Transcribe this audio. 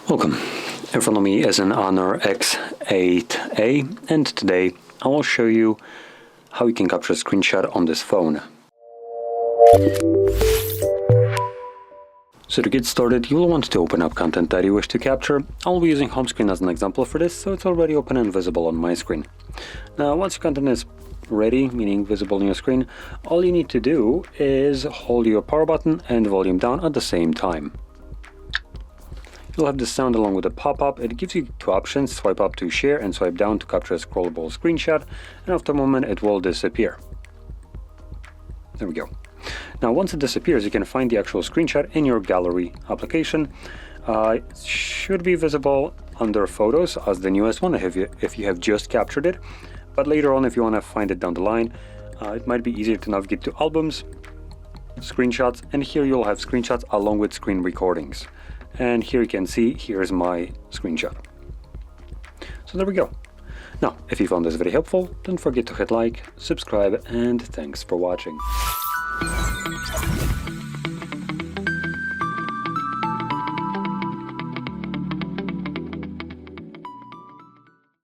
Welcome. In front of me is an HONOR X8a, and today I will show you how you can capture a screenshot on this phone. So to get started, you will want to open up content that you wish to capture. I'll be using home screen as an example for this, so it's already open and visible on my screen. Now, once your content is ready, meaning visible on your screen, all you need to do is hold your power button and volume down at the same time. You'll have this sound along with a pop-up. It gives you two options: swipe up to share and swipe down to capture a scrollable screenshot, and after a moment it will disappear. There we go. Now once it disappears, you can find the actual screenshot in your gallery application. It should be visible under photos as the newest one if you have just captured it, but later on if you want to find it down the line, it might be easier to navigate to albums, screenshots, and here you'll have screenshots along with screen recordings. And here you can see, here's my screenshot. So there we go. Now, if you found this very helpful, don't forget to hit like, subscribe, and thanks for watching.